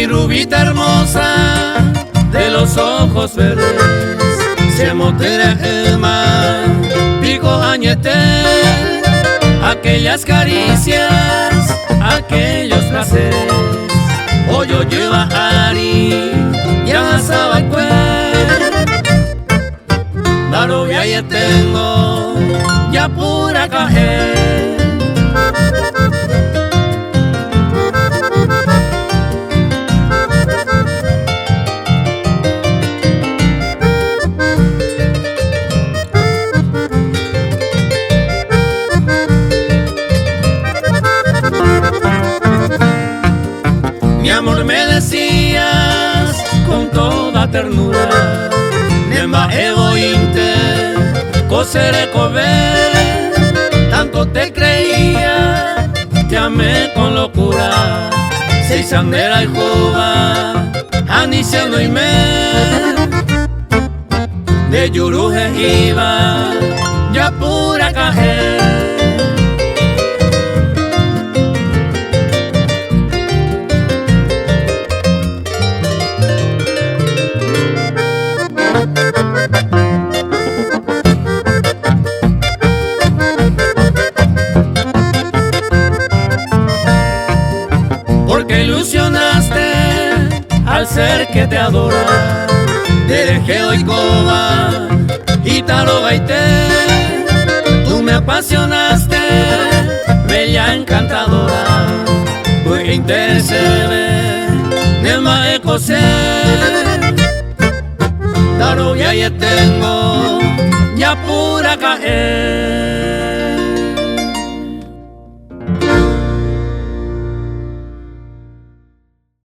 Mi rubita hermosa de los ojos verdes, se motera el mar, pico añete, aquellas caricias, aquellos placeres. Hoy yo lleva ari, ya sabe Daro ya tengo, ya pura cajer. Mi amor, me decías con toda ternura, Nemba evo inte, cosere cover. Tanto te creía, te amé con locura. Seis sandera y juba, aniciando y me. De Yuruje iba, ya pura cajer. Porque ilusionaste al ser que te adora, Derejeo y Coba y Tarobaité. Tú me apasionaste, bella encantadora, pues interese Nelma Ecosé. Taro ya tengo, ya pura caer.